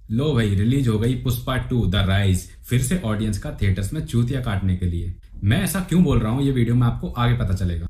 लो भाई, रिलीज हो गई पुष्पा 2 द राइज, फिर से ऑडियंस का थिएटर्स में चूतिया काटने के लिए। मैं ऐसा क्यों बोल रहा हूँ ये वीडियो में आपको आगे पता चलेगा।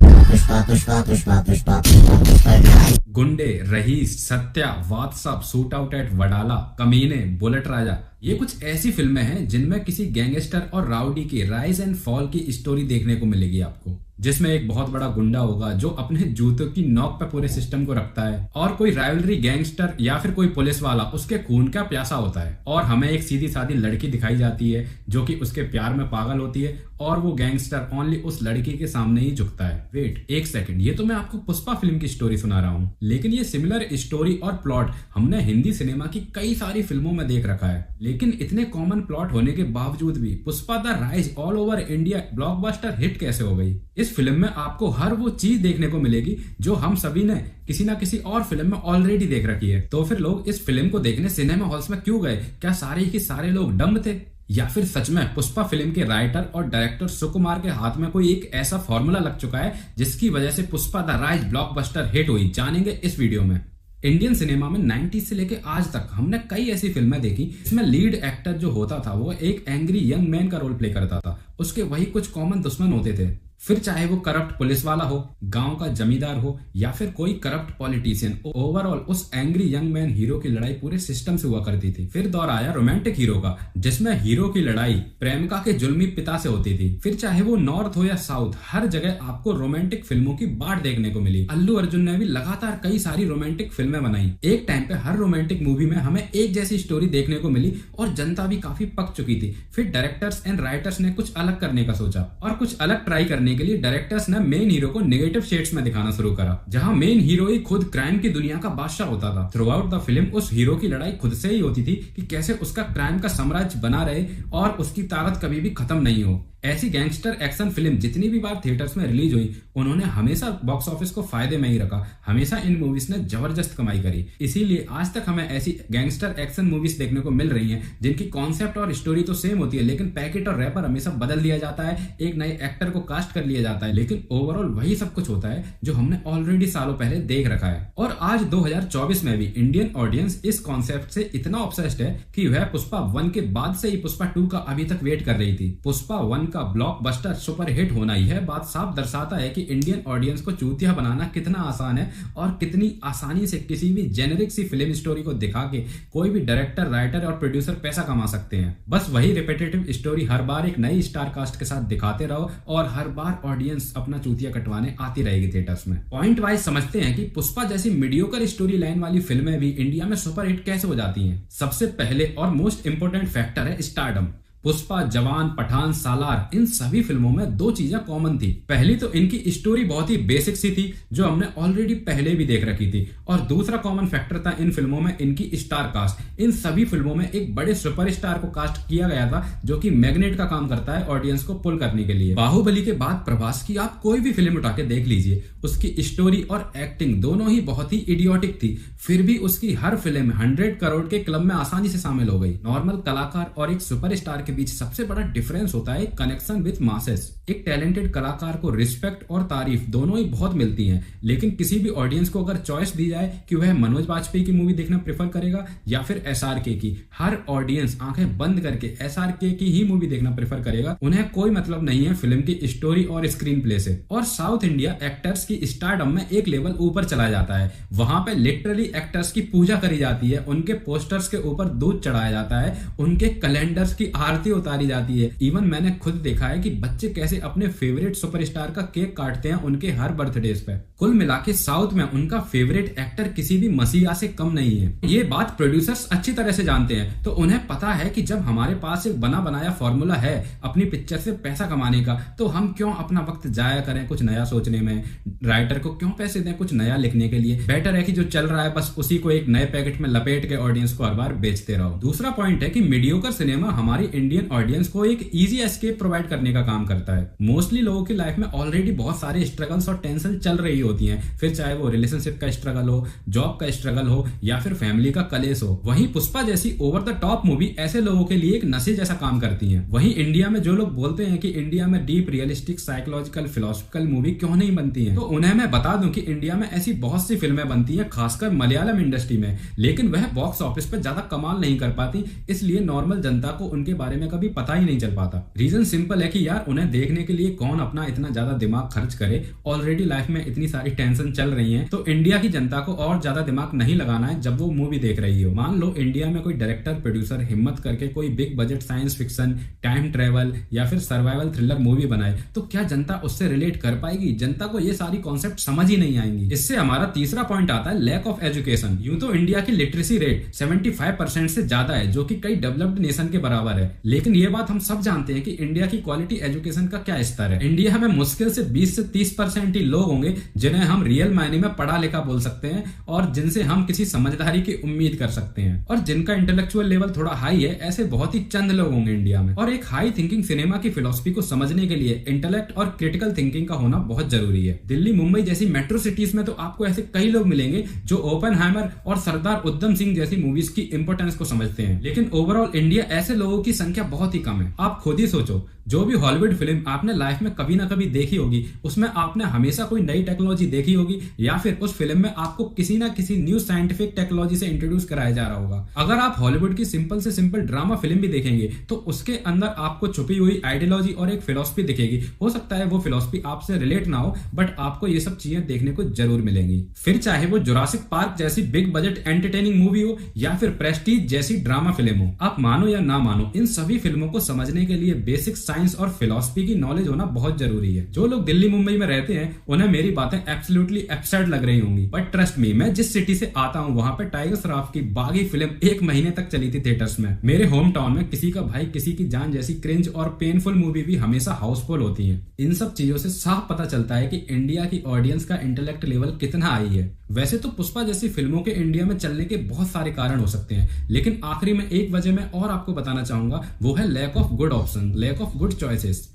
Gunday, Raees, Satya, WhatsApp, shoot out at Wadala, Kaminey, bullet राजा, ये कुछ ऐसी फिल्में हैं जिनमें किसी गैंगस्टर और राउडी की राइज एंड फॉल की स्टोरी देखने को मिलेगी आपको, जिसमें एक बहुत बड़ा गुंडा होगा जो अपने जूतों की नोक पे पूरे सिस्टम को रखता है, और कोई राइवलरी गैंगस्टर या फिर कोई पुलिस वाला उसके खून का प्यासा होता है, और हमें एक सीधी सादी लड़की दिखाई जाती है जो कि उसके प्यार में पागल होती है, और वो गैंगस्टर ओनली उस लड़की के सामने ही झुकता है। वेट एक सेकंड, ये तो मैं आपको पुष्पा फिल्म की स्टोरी सुना रहा हूँ, लेकिन ये सिमिलर स्टोरी और प्लॉट हमने हिंदी सिनेमा की कई सारी फिल्मों में देख रखा है। लेकिन इतने कॉमन प्लॉट होने के बावजूद भी Pushpa the rise all over India blockbuster hit कैसे हो गई। इस फिल्म में आपको हर वो चीज देखने को मिलेगी जो हम सभी ने किसी ना किसी और फिल्म में ऑलरेडी देख रखी है। तो फिर लोग इस फिल्म को देखने सिनेमा हॉल्स में क्यों गए? क्या सारे के सारे लोग डम्ब थे, या फिर सच में पुष्पा फिल्म के राइटर और डायरेक्टर सुकुमार के हाथ में कोई एक ऐसा फॉर्मूला लग चुका है जिसकी वजह से Pushpa the rise blockbuster hit हुई? जानेंगे इस वीडियो में। इंडियन सिनेमा में 90 से लेके आज तक हमने कई ऐसी फिल्में देखी इसमें लीड एक्टर जो होता था वो एक एंग्री यंग मैन का रोल प्ले करता था, उसके वही कुछ कॉमन दुश्मन होते थे, फिर चाहे वो करप्ट पुलिस वाला हो, गांव का जमींदार हो, या फिर कोई करप्ट पॉलिटिशियन। ओवरऑल उस एंग्री यंग मैन हीरो की लड़ाई पूरे सिस्टम से हुआ करती थी। फिर दौर आया रोमांटिक हीरो का, जिसमें हीरो की लड़ाई प्रेमिका के जुल्मी पिता से होती थी। फिर चाहे वो नॉर्थ हो या साउथ, हर जगह आपको रोमांटिक फिल्मों की बाढ़ देखने को मिली। अल्लू अर्जुन ने भी लगातार कई सारी रोमांटिक फिल्में बनाई। एक टाइम पे हर रोमांटिक मूवी में हमें एक जैसी स्टोरी देखने को मिली और जनता भी काफी पक चुकी थी। फिर डायरेक्टर्स एंड राइटर्स ने कुछ अलग करने का सोचा, और कुछ अलग ट्राई करने के लिए डायरेक्टर्स ने मेन हीरो को नेगेटिव शेड्स में दिखाना शुरू करा, जहां मेन हीरो ही खुद क्राइम की दुनिया का बादशाह होता था। थ्रू आउट द फिल्म उस हीरो की लड़ाई खुद से ही होती थी कि कैसे उसका क्राइम का साम्राज्य बना रहे और उसकी ताकत कभी भी खत्म नहीं हो। ऐसी गैंगस्टर एक्शन फिल्म जितनी भी बार थिएटर्स में रिलीज हुई, उन्होंने हमेशा बॉक्स ऑफिस को फायदे में ही रखा। हमेशा इन मूवीज ने जबरदस्त कमाई करी। इसीलिए आज तक हमें ऐसी गैंगस्टर एक्शन मूवीज देखने को मिल रही हैं जिनकी कॉन्सेप्ट और स्टोरी तो सेम होती है, लेकिन पैकेट और रैपर हमेशा बदल दिया जाता है, एक नए एक्टर को कास्ट कर लिया जाता है, लेकिन ओवरऑल वही सब कुछ होता है जो हमने ऑलरेडी सालों पहले देख रखा है। और आज 2024 में भी इंडियन ऑडियंस इस कॉन्सेप्ट से इतना ऑब्सेस्ड है कि वह पुष्पा 1 के बाद से ही पुष्पा 2 का अभी तक वेट कर रही थी। पुष्पा 1 का ब्लॉकबस्टर सुपर हिट होना ही है बात साफ दर्शाता है कि इंडियन ऑडियंस को चूतिया बनाना कितना आसान है, और कितनी आसानी से किसी भी जेनेरिक सी फिल्म स्टोरी को दिखा के कोई भी डायरेक्टर, राइटर और प्रोड्यूसर पैसा कमा सकते हैं। बस वही रिपीटेटिव स्टोरी हर बार एक नई स्टार कास्ट के साथ दिखाते रहो और हर बार ऑडियंस अपना चूतिया कटवाने आती रहेगी थिएटर्स में। पॉइंट वाइज समझते हैं कि पुष्पा जैसी मीडियोकर स्टोरी लाइन वाली फिल्में भी इंडिया में सुपर हिट कैसे हो जाती हैं। सबसे पहले और मोस्ट इंपोर्टेंट फैक्टर है स्टारडम। पुष्पा, जवान, पठान, सालार, इन सभी फिल्मों में दो चीजें कॉमन थी। पहली तो इनकी स्टोरी बहुत ही बेसिक सी थी जो हमने ऑलरेडी पहले भी देख रखी थी, और दूसरा कॉमन फैक्टर था इन फिल्मों में इनकी स्टार कास्ट। इन सभी फिल्मों में एक बड़े सुपरस्टार को कास्ट किया गया था जो कि मैग्नेट का काम करता है ऑडियंस को पुल करने के लिए। बाहुबली के बाद प्रभास की आप कोई भी फिल्म उठा के देख लीजिए, उसकी स्टोरी और एक्टिंग दोनों ही बहुत ही इडियोटिक थी, फिर भी उसकी हर फिल्म 100 करोड़ के क्लब में आसानी से शामिल हो गई। नॉर्मल कलाकार और एक सुपरस्टार के बीच सबसे बड़ा डिफरेंस होता है कनेक्शन विद मासेस। एक टैलेंटेड कलाकार को रिस्पेक्ट और तारीफ दोनों ही बहुत मिलती हैं, लेकिन किसी भी ऑडियंस को अगर चॉइस दी जाए कि वह मनोज बाजपेयी की मूवी देखना प्रेफर करेगा या फिर एसआरके की, हर ऑडियंस आंखें बंद करके एसआरके की ही मूवी देखना प्रेफर करेगा। उन्हें कोई मतलब नहीं है फिल्म की स्टोरी और स्क्रीन प्ले से। और साउथ इंडिया एक्टर्स की स्टारडम में एक लेवल ऊपर चला जाता है। वहां पे लिटरली एक्टर्स की पूजा करी जाती है, उनके पोस्टर्स के ऊपर दूध चढ़ाया जाता है, उनके कैलेंडर्स की आरती उतारी जाती है। इवन मैंने खुद देखा है कि बच्चे कैसे अपने फेवरेट सुपरस्टार का केक काटते हैं उनके हर बर्थडेज पे। कुल मिला के साउथ में उनका फेवरेट एक्टर किसी भी मसीहा से कम नहीं है। ये बात प्रोड्यूसर्स अच्छी तरह से जानते हैं, तो उन्हें पता है कि जब हमारे पास एक बना बनाया फॉर्मूला है अपनी पिक्चर से पैसा कमाने का, तो हम क्यों अपना वक्त जाया करें कुछ नया सोचने में, राइटर को क्यों पैसे दें कुछ नया लिखने के लिए। बेटर है कि जो चल रहा है बस उसी को एक नए पैकेट में लपेट के ऑडियंस को हर बार बेचते रहो। दूसरा पॉइंट है कि मीडियोकर सिनेमा हमारी इंडियन ऑडियंस को एक इजी एस्केप प्रोवाइड करने का काम करता है। मोस्टली लोगों की लाइफ में ऑलरेडी बहुत सारे स्ट्रगल्स और टेंशन चल रही होती हैं, फिर चाहे वो रिलेशनशिप का स्ट्रगल हो, जॉब का स्ट्रगल हो या फिर फैमिली का कलेश हो। वहीं पुष्पा जैसी ओवर द टॉप मूवी ऐसे लोगों के लिए एक नशे जैसा काम करती है। वहीं इंडिया में जो लोग बोलते हैं कि इंडिया में deep realistic psychological philosophical movie क्यों नहीं बनती है, तो उन्हें मैं बता दूं कि इंडिया में ऐसी बहुत सी फिल्में बनती हैं, खासकर मलयालम इंडस्ट्री में, लेकिन वह बॉक्स ऑफिस पर ज्यादा कमाल नहीं कर पाती, इसलिए नॉर्मल जनता को उनके बारे में कभी पता ही नहीं चल पाता। रीजन सिंपल है कि यार उन्हें देखने के लिए कौन अपना इतना ज्यादा दिमाग खर्च करे, ऑलरेडी लाइफ में इतनी सारी टेंशन चल रही है, तो इंडिया की जनता को और ज्यादा दिमाग नहीं लगाना है जब वो मूवी देख रही हो। मान लो इंडिया में कोई डायरेक्टर प्रोड्यूसर हिम्मत करके कोई big budget science fiction, time travel या फिर सर्वाइवल थ्रिलर मूवी बनाए, तो क्या जनता उससे रिलेट कर पाएगी? जनता को ये सारी कॉन्सेप्ट समझ ही नहीं आएंगी। इससे हमारा तीसरा पॉइंट आता है लैक ऑफ एजुकेशन। यूं तो इंडिया की लिटरेसी रेट 75% से ज्यादा है, जो कि कई डेवलप्ड नेशन के बराबर है, लेकिन ये बात हम सब जानते हैं कि इंडिया की क्वालिटी एजुकेशन का क्या स्तर है। इंडिया में मुश्किल से 20 से 30% ही लोग होंगे जिन्हें हम रियल मायने में पढ़ा लिखा बोल सकते हैं और जिनसे हम किसी समझदारी की उम्मीद कर सकते हैं, और जिनका इंटेलेक्चुअल लेवल थोड़ा हाई है, ऐसे बहुत ही चंद लोग होंगे इंडिया में। और एक हाई थिंकिंग सिनेमा की फिलोसफी को समझने के लिए इंटेलेक्ट और क्रिटिकल थिंकिंग का होना बहुत जरूरी है। दिल्ली, मुंबई जैसी मेट्रो सिटीज में तो आपको ऐसे कई लोग मिलेंगे जो ओपनहाइमर और सरदार उधम सिंह जैसी मूवीज की इंपोर्टेंस को समझते हैं, लेकिन ओवरऑल इंडिया ऐसे लोगों की संख्या बहुत ही कम है। आप खुद ही सोचो, जो भी हॉलीवुड फिल्म आपने लाइफ में कभी ना कभी देखी होगी, उसमें आपने हमेशा कोई नई टेक्नोलॉजी देखी होगी या फिर उस फिल्म में आपको किसी ना किसी न्यू साइंटिफिक टेक्नोलॉजी से इंट्रोड्यूस कराया जा रहा होगा। अगर आप हॉलीवुड की सिंपल से सिंपल ड्रामा फिल्म भी देखेंगे तो उसके अंदर आपको छुपी हुई आइडियोलॉजी और एक फिलोसफी दिखेगी। हो सकता है वो फिलोसफी आपसे रिलेट ना हो, बट आपको ये सब चीजें देखने को जरूर मिलेंगी। फिर चाहे वो जुरासिक पार्क जैसी बिग बजट एंटरटेनिंग मूवी हो या फिर प्रेस्टीज जैसी ड्रामा फिल्म हो, आप मानो या ना मानो, इन सभी फिल्मों को समझने के लिए बेसिक साइंस और फिलोसफी की नॉलेज होना बहुत जरूरी है। जो लोग दिल्ली मुंबई में रहते हैं उन्हें मेरी बातें एब्सोल्युटली एब्सर्ड लग रही होंगी, बट ट्रस्ट मी, मैं जिस सिटी से आता हूं वहां पे टाइगर श्रॉफ की बागी फिल्म 1 महीने तक चली थी थिएटर्स में। मेरे होम टाउन में किसी का भाई किसी की जान जैसी क्रिंज और पेनफुल मूवी भी हमेशा हाउसफुल होती है। इन सब चीजों से साफ पता चलता है कि इंडिया की ऑडियंस का इंटेलेक्ट लेवल कितना हाई है। वैसे तो पुष्पा जैसी फिल्मों के इंडिया में चलने के बहुत सारे कारण हो सकते हैं, लेकिन आखिरी में एक वजह मैं और आपको बताना चाहूंगा, वो है lack of good option, lack of good choices.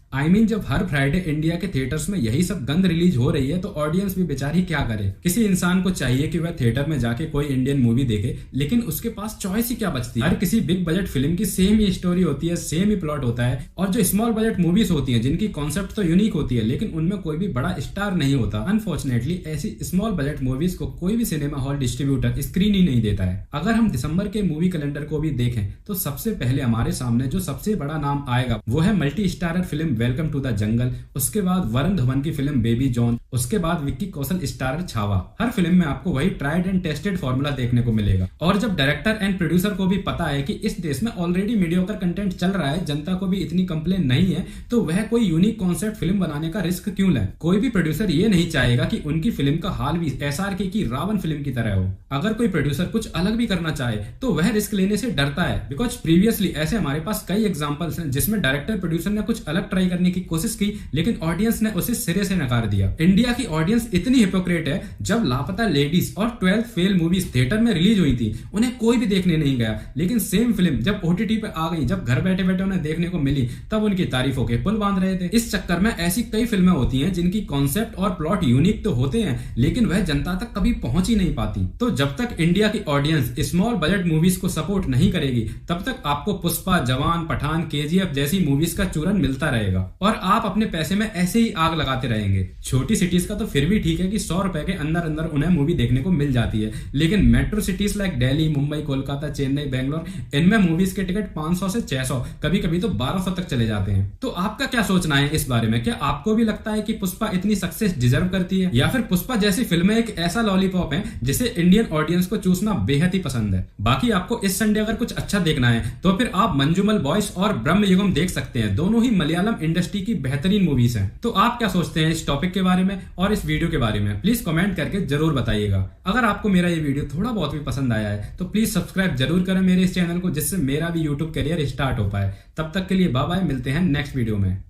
जब हर फ्राइडे इंडिया के थिएटर्स में यही सब गंद रिलीज हो रही है तो ऑडियंस भी बेचारी क्या करे। किसी इंसान को चाहिए कि वह थिएटर में जाके कोई इंडियन मूवी देखे, लेकिन उसके पास चॉइस ही क्या बचती है। हर किसी बिग बजट फिल्म की सेम ही स्टोरी होती है, सेम ही प्लॉट होता है, और जो स्मॉल बजट मूवीज होती हैं जिनकी कॉन्सेप्ट तो यूनिक होती है लेकिन उनमें कोई भी बड़ा स्टार नहीं होता, अनफॉर्चुनेटली ऐसी स्मॉल बजट मूवीज को कोई भी सिनेमा हॉल डिस्ट्रीब्यूटर स्क्रीन ही नहीं देता है। अगर हम दिसंबर के मूवी कैलेंडर को भी देखें तो सबसे पहले हमारे सामने जो सबसे बड़ा नाम आएगा वो है multi starrer film welcome to the jungle, उसके बाद वरुण धवन की फिल्म बेबी जॉन, उसके बाद विक्की कौशल स्टारर छावा। हर फिल्म में आपको वही ट्राइड एंड टेस्टेड फॉर्मूला देखने को मिलेगा। और जब डायरेक्टर एंड प्रोड्यूसर को भी पता है कि इस देश में ऑलरेडी मीडियोकर कंटेंट चल रहा है, जनता को भी इतनी कंप्लेन नहीं है, तो वह कोई यूनिक कॉन्सेप्ट फिल्म बनाने का रिस्क क्यों ले। कोई भी प्रोड्यूसर ये नहीं चाहेगा कि उनकी फिल्म का हाल भी SRK की रावण फिल्म की तरह हो। अगर कोई प्रोड्यूसर कुछ अलग भी करना चाहे तो वह रिस्क लेने से डरता है, बिकॉज प्रीवियसली ऐसे हमारे पास कई एग्जांपल्स हैं जिसमें डायरेक्टर प्रोड्यूसर ने कुछ अलग ट्राई करने की कोशिश की लेकिन ऑडियंस ने उसे सिरे से नकार दिया। इंडिया की ऑडियंस इतनी हिपोक्रेट है, जब लापता लेडीज और 12th फेल मूवीज थिएटर में रिलीज हुई थी उन्हें कोई भी देखने नहीं गया, लेकिन सेम फिल्म जब OTT पे आ गई, जब घर बैठे बैठे उन्हें देखने को मिली, तब उनकी तारीफों के पुल बांध रहे थे। इस चक्कर में ऐसी कई फिल्में होती हैं जिनकी कॉन्सेप्ट और प्लॉट यूनिक तो होते हैं लेकिन वह जनता तक कभी पहुंच ही नहीं पाती। तो जब तक इंडिया की ऑडियंस स्मॉल बजट मूवीज को सपोर्ट नहीं करेगी तब तक आपको पुष्पा, जवान, पठान, KGF जैसी मूवीज का चूरन मिलता रहेगा और आप अपने पैसे में ऐसे ही आग लगाते रहेंगे। छोटी सिटीज का तो फिर भी ठीक है कि 100 रुपए के अंदर अंदर उन्हें मूवी देखने को मिल जाती है, लेकिन metro cities like Delhi, Mumbai, Kolkata, Chennai, Bangalore, इनमें मूवीज के टिकट 500 से 600, कभी कभी तो 1200 तक चले जाते हैं। तो आपका क्या सोचना है इस बारे में? क्या आपको भी लगता है कि पुष्पा इतनी सक्सेस डिजर्व करती है, या फिर पुष्पा जैसी फिल्में एक ऐसा लॉलीपॉप है जिसे इंडियन ऑडियंस को चूसना बेहद ही पसंद है? बाकी आपको इस संडे अगर कुछ अच्छा देखना है तो फिर आप मंजूमल बॉयज और ब्रह्म युगम देख सकते हैं। दोनों ही मलयालम इंडस्ट्री की बेहतरीन मूवीज हैं। तो आप क्या सोचते हैं इस टॉपिक के बारे में और इस वीडियो के बारे में? प्लीज कमेंट करके जरूर बताइएगा। अगर आपको मेरा ये वीडियो थोड़ा बहुत भी पसंद आया है तो प्लीज सब्सक्राइब जरूर करें मेरे इस चैनल को, जिससे मेरा भी यूट्यूब करियर स्टार्ट हो पाए। तब तक के लिए बाय बाय, मिलते हैं नेक्स्ट वीडियो में।